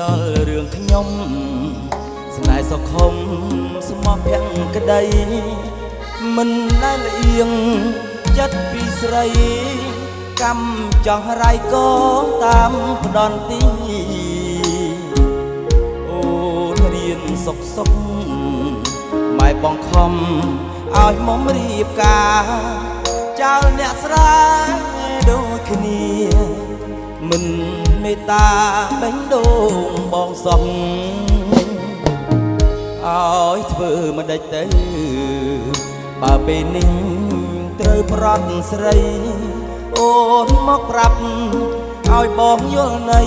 ដល់រឿងខ្ញុំស្នេហ៍សុខុមស្មោះភាំងក្តីមិនដែលលៀងចិត្តពីស្រីកម្មចង់រាយក៏តាមផ្ដន់ទីអូនរៀនសុខសុខម៉ែបងខំឲ្យមុំរៀបការចោលអ្នកស្រែដូចគ្នាមិនមេត្តាបេញដូងបងសោះឲ្យធ្វើមិនដេចទៅបើពេលនេះត្រូវប្រត់ស្រីអូនមកប្រាប់ឲ្យបងយល់នៃ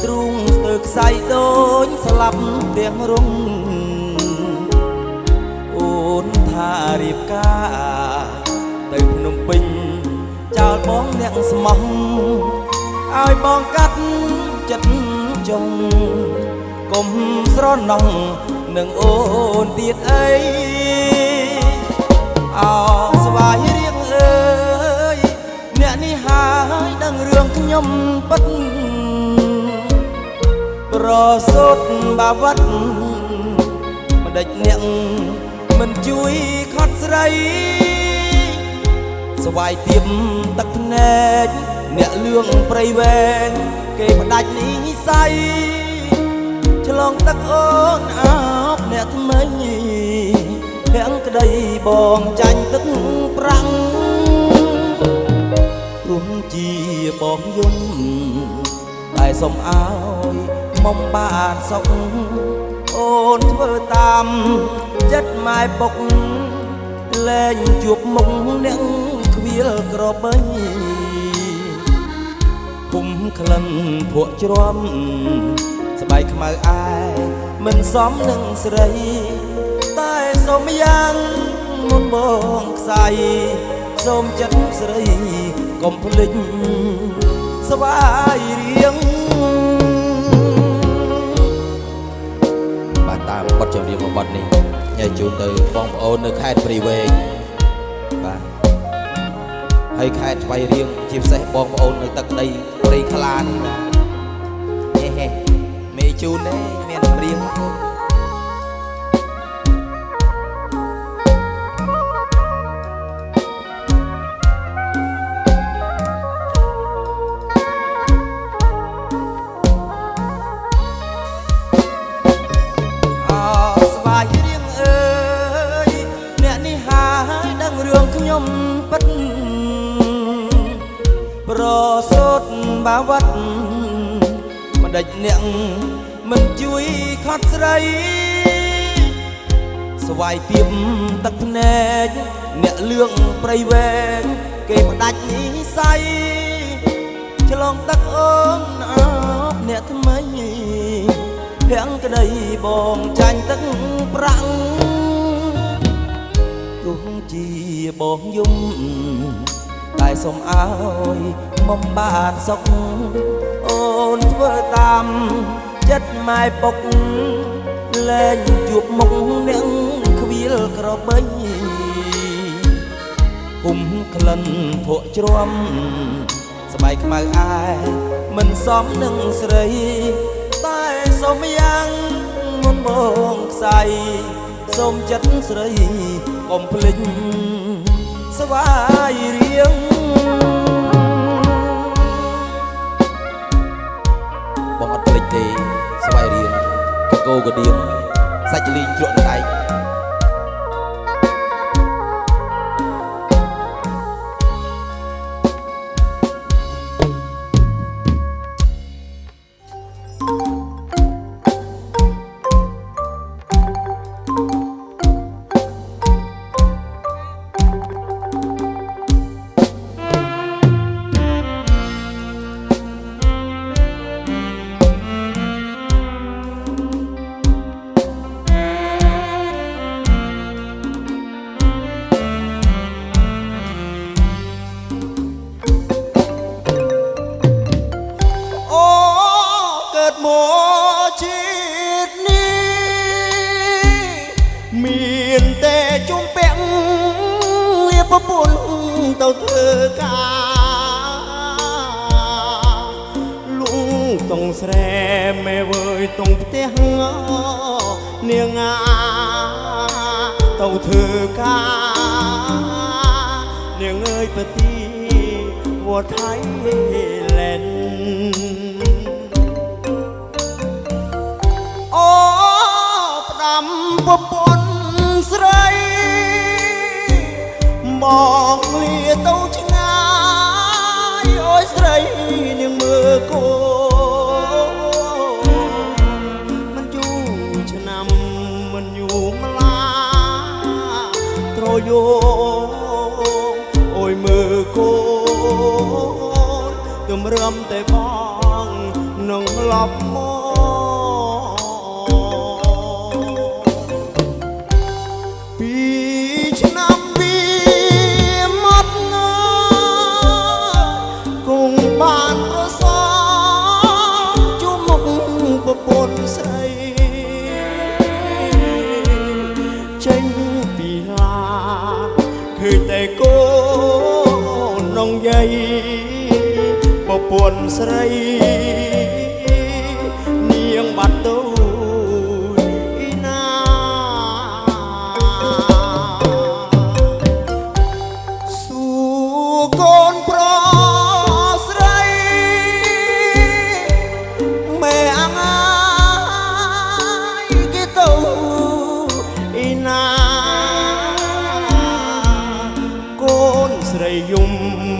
ទ្រូងស្ទើរខ្សែដូចស្លាប់ទាំងរងអូនថារៀបការទៅភ្នំពេញចោលបងអ្នកស្មោះឲ្យបងកាត់ចិត្តចុងកុំស្រណោះនឹងអូនទៀតអីអោស្វាយរៀងអើយអ្នកនេះហើយដឹងរឿងខ្ញុំពិតប្រសូតបាវត្តមិនដេចអ្នកមិនជួយខត់ស្រីស្វាយទៀមទឹកភ្នែកអ្នកលឿងព្រៃវែងគេផ្ដាច់និស័យឆ្លងទឹកអូនអោបអ្នកថ្មីភាំងក្តីបងចាញ់ទឹកប្រាំងព្រមជាបងយំតែសុំឲ្យមុំបានសុខអូនធ្វើតាមចិត្តម៉ែពុកលែងជួបមុខអ្នកខ្វៀលក្របីគុំក្លិនភក់ជ្រាំស្បែកខ្មៅអាយមិនសមនឹងស្រីតែសូមយ៉ាងមុនបងខ្សែសូមចិត្តស្រីកុំភ្លេចស្វាយរៀងបាទតាមបទចម្រៀងរបស់បទនេះញ៉ៃជូនទៅបងប្អូននៅខេត្តព្រៃវែងបាទហើយខេត្តស្វាយរៀងជាពិសេសបងប្អូននៅទឹកដីព្រៃខ្លានេះបាទហេមេជូនទេមានចម្រៀងខ្ញុំពិតប្រសូតបាវត្តមិនដេចអ្នកមិនជួយខត់ស្រីស្វាយទៀមទឹកភ្នែកអ្នកលឿងព្រៃវែងគេផ្ដាច់និស័យឆ្លងទឹកអូនអោបអ្នកថ្មីភាំងក្តីបងចាញ់ទឹកប្រាំងទោះជាបងយំតែសូមឲ្យមុំបានសុខអូនធ្វើតាមចិត្តម៉ែពុកលែងជួបមុខអ្នកខ្វៀលក្របីគុំក្លិនភក់ជ្រាំស្បែកខ្មៅអាយមិនសមនឹងស្រីតែសូមយ៉ាងមុនបងខ្សែសូមចិត្តស្រីកុំភ្លេចស្វាយរៀងបងអត់ភ្លេចទេស្វាយរៀងកកោកដៀងសាច់លីងជ្រក់ដៃមកជាតិនេះមានតែជុំពាក់លៀបប្រពន្ធទៅធ្វើការលុងតងស្រែមេវ ตรงផ្ទះនាងអាទៅធ្វើការនាងអើយប្រទីវត្តថៃឡែនអូផ្ដាំប្រពន្ធស្រីមកលាទៅឆ្ងាយអូយស្រីនាងមើលគោមិនយូរឆ្នាំមិនយូរម្លាត្រយោអូយមើលគោទម្រាំតែបងនឹងឡប់មកពីឆ្នាំវាមកងើគង់បានប្រសងជួបមុខប្រពន្ធស្រីចេញពីឡាឃើញតែកូននងយាយប្រពន្ធស្រីនាងបាត់ទៅ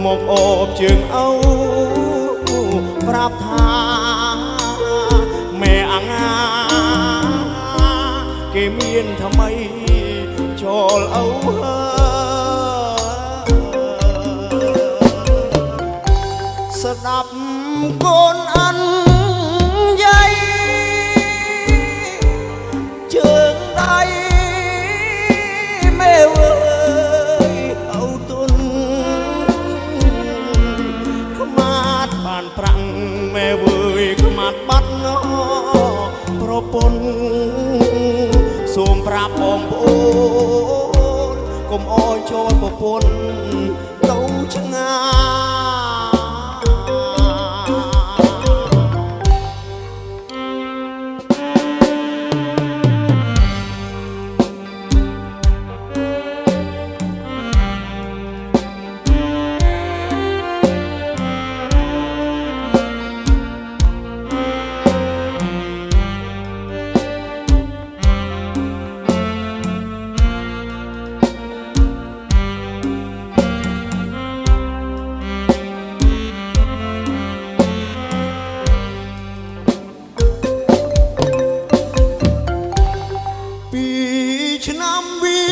មកអូបជើងអូប្រាប់ថាមេអងាគេមានថ្មីចូលអូស្ដាប់កូនអានយាយជើងដៃមេវើប្រាំងមេវើយខ្មាត់បាត់ណោប្រពន្ធសូមប្រាប់បងប្អូនកុំអោយចូលប្រពន្ធទៅឆ្ងាឆ្នាំវា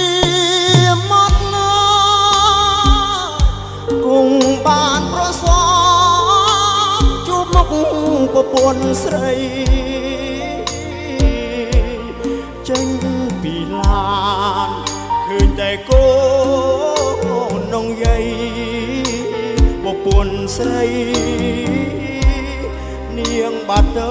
មកងើគង់បានប្រសងជួបមុខប្រពន្ធស្រីចេញពីឡានឃើញតែកូននងយាយប្រពន្ធស្រីនាងបាត់ទៅ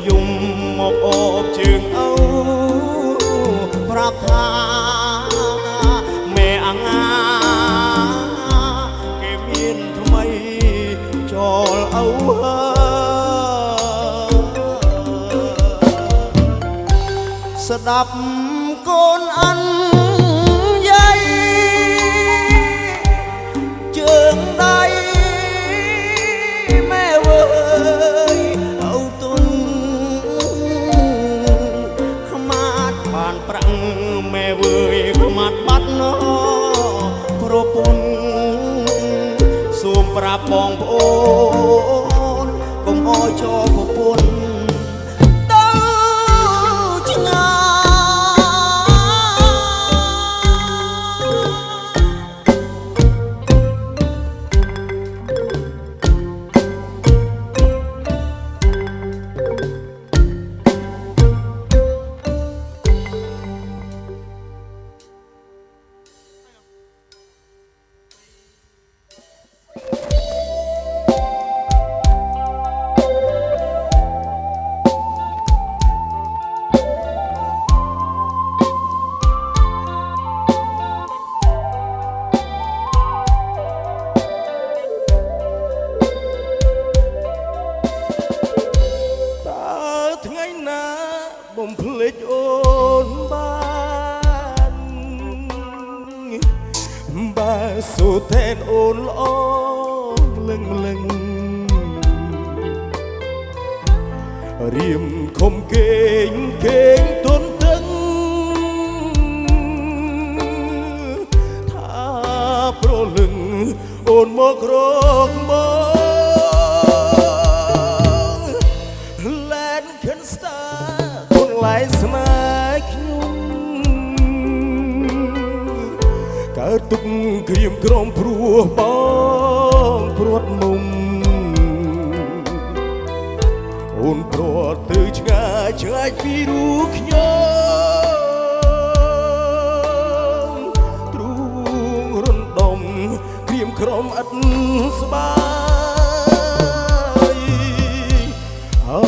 យំមកអូបជើងអូប្រាប់ថាមេអងាគេមានថ្មីចូលអូស្ដាប់កូនអានយាយជើងដៃមេវើយប្រាំងមេវើយខ្មាត់បាត់ណោប្រពន្ធសូមប្រាប់បងប្អូនកុំអោយចូលប្រពន្ធទៅឆ្ងា សូតែនអូនល្អលឹងលឹងរៀមខំគេងទន់តឹងថាប្រលឹងអូនមករកមកលែនខិនស្តាគុនឡាយស្នេហ៍ខ្ញុំកើតទុកក្រៀមក្រំព្រោះបងព្រាត់មុំអូនព្រាត់ទៅឆ្ងាយពីរូបខ្ញុំទ្រូងរំដំក្រៀមក្រំអត់ស្បាយអូ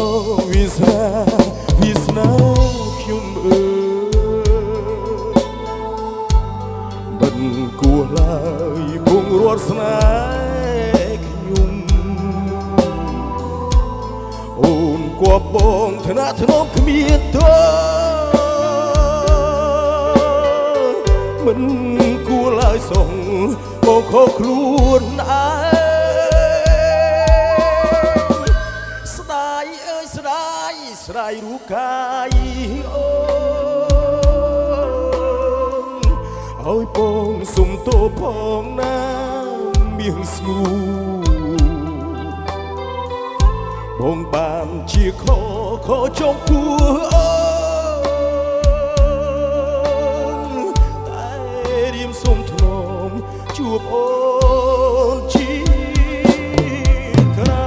វាសនាខ្ញុំអើយមិនគួរឡើយពងរត់ស្នេហ៍ខ្ញុំអូនគប់បងថ្នាក់ធ្នមគ្មានទោមិនគួរឡើយសងបងខកខ្លួនឯងស្ដាយអើយស្ដាយរូបកាយអូឲ្យបងសុំទោផងណាមៀងស្ងួបងបានជាខចង់គួអូនតែរៀមសុំធ្នមជួបអូនជាក្រោ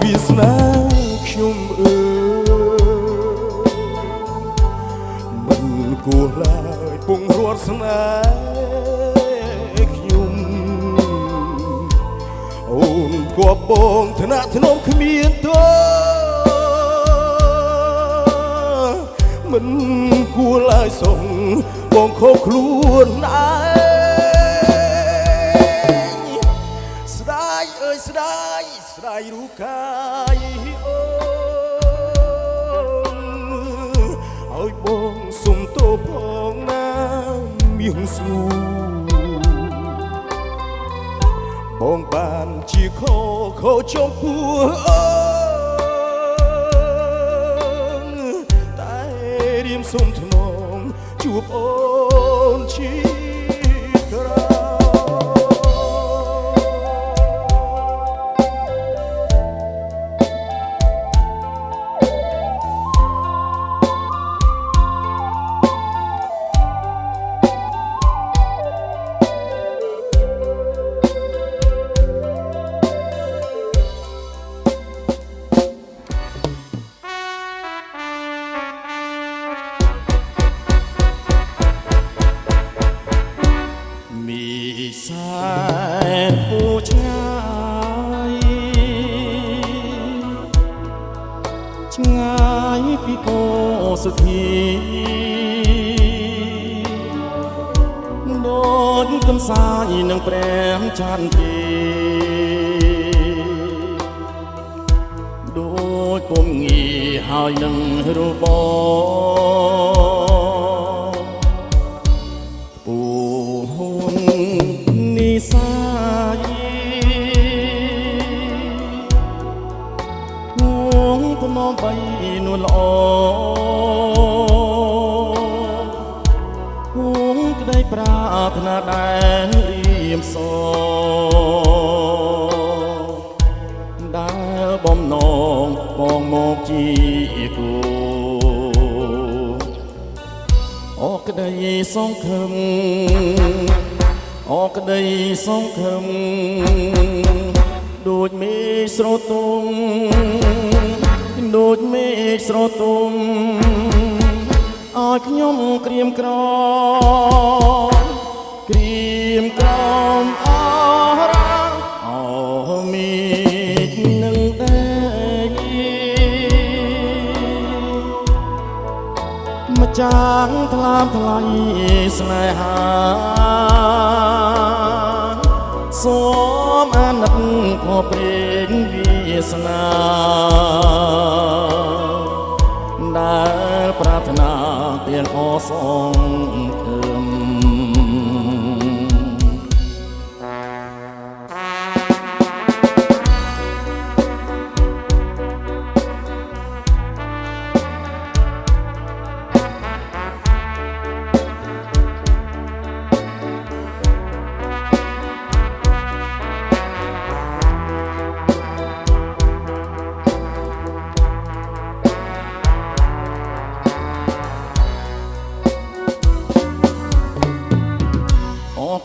វាសនាខ្ញុំអើយមិនគួរឡើយពងរត់ស្នេហ៍ខ្ញុំអូនគប់បងថ្នាក់ធ្នមគ្មានទោមិនគួរឡើយសងបងខកខ្លួនឯងស្ដាយអើយស្ដាយរូបកាយអូនឲ្យបងសុំទោផងណាមៀងស្ងួបងបានជាខចង់គួអូនតែរៀមសុំធ្នមជួបអូនជាក្រោសែនពូឆ្ងាយពីកោសុធីដូចកំសាយនឹងព្រែមច័ន្ទទីដូចពុំងីហើយនឹងរបពូហ៊ុននិសាយងងទំនំបីនួនល្អង ក្តីប្រាថ្នាដែលរៀមសដែលបំណងបងមកជាគូអរក្តីសង្ឃឹមអរក្តីសង្ឃឹមដូចមេឃស្រទុំដូចមេឃស្រទុំឲ្យខ្ញុំក្រៀមក្រំក្រៀមក្រំអរអរមេឃនឹងតែម្ចាស់ថ្លាមថ្លៃស្នេហាសូមអាណិតខកព្រេងវាសនាដែលប្រាថ្នាទាំងអសងឃឹម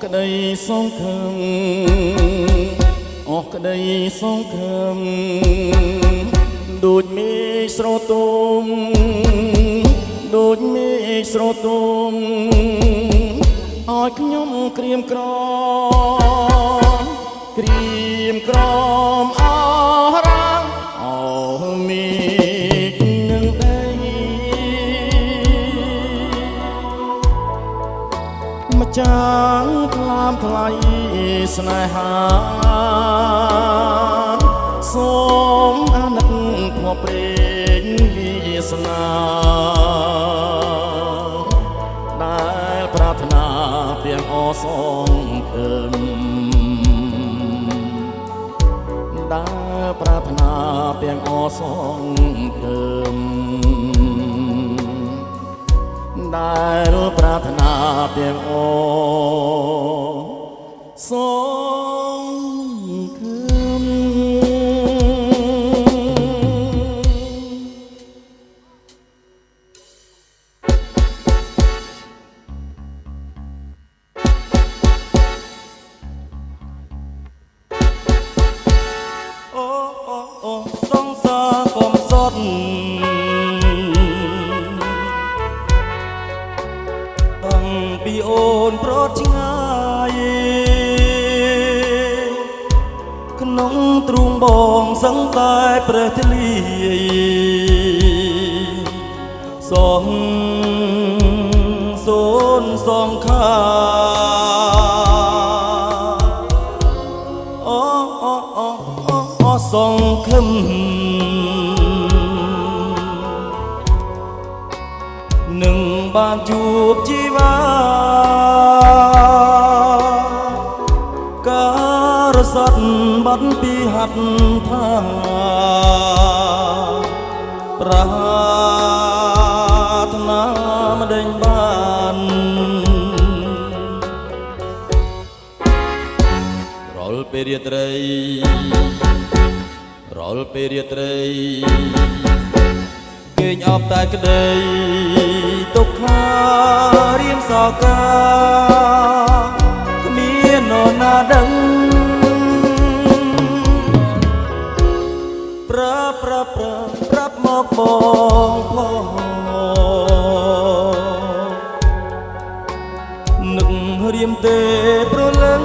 ក្តីសង្ឃឹមអស់ក្តីសង្ឃឹមដូចមេឃស្រទុំដូចមេឃស្រទុំឲ្យខ្ញុំក្រៀមក្រំក្រៀមក្រំអរអរមេឃនឹងដីម្ចាស់ថ្លាមថ្លៃស្នេហាសូមអាណិតខកព្រេងវាសនាដែលប្រាថ្នាទាំងអសងឃឹមដែលប្រាថ្នាទាំងអសងឃឹមដែលប្រាថ្នាទាំងអសងឃឹមអូអូអូសងសាកុំសត់តាំងពីអូនប្រត់ឆ្ងាយក្នុងទ្រូងបងសឹងតែព្រះទលាយសងសូនសងខាអូអូអូអូអូសងខឹមនឹងបានជួបជីវ៉ាការសត់បាត់ពីហាត់ថាប្រាថ្នាមិនដេញបានរាល់ពេលរាត្រីរាល់ពេលរាត្រីគេងអបតែក្តីទុកខារៀមសកាគ្មាននរណាដឹងប្រាប់មកបងផងនឹករៀមទេប្រលឹង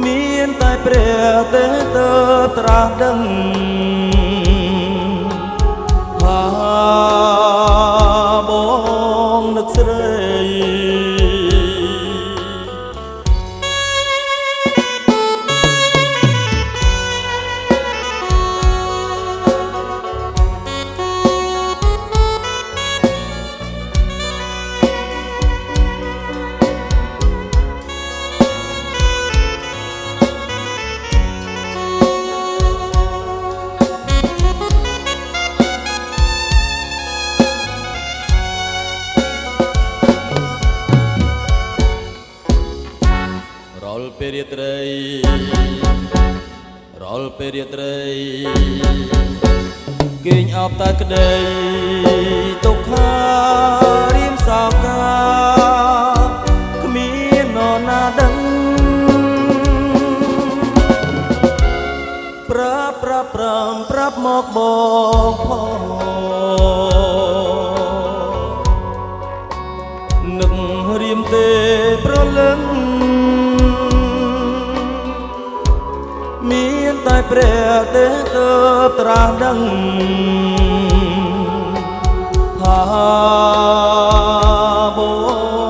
មានតែព្រះទេទៅត្រាស់ដឹងថាបងនឹកស្រី ពេលរាត្រីរាល់ពេលរាត្រីគេងអបតែក្តីទុក្ខារៀមសោកកាគ្មាននរណាដឹងប្រាប់មកបងផងនឹករៀមទេប្រលឹងមានតែព្រះទេទើបត្រាស់ដឹងថាប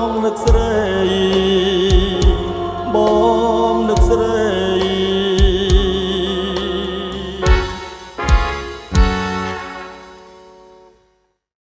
ងនឹកស្រី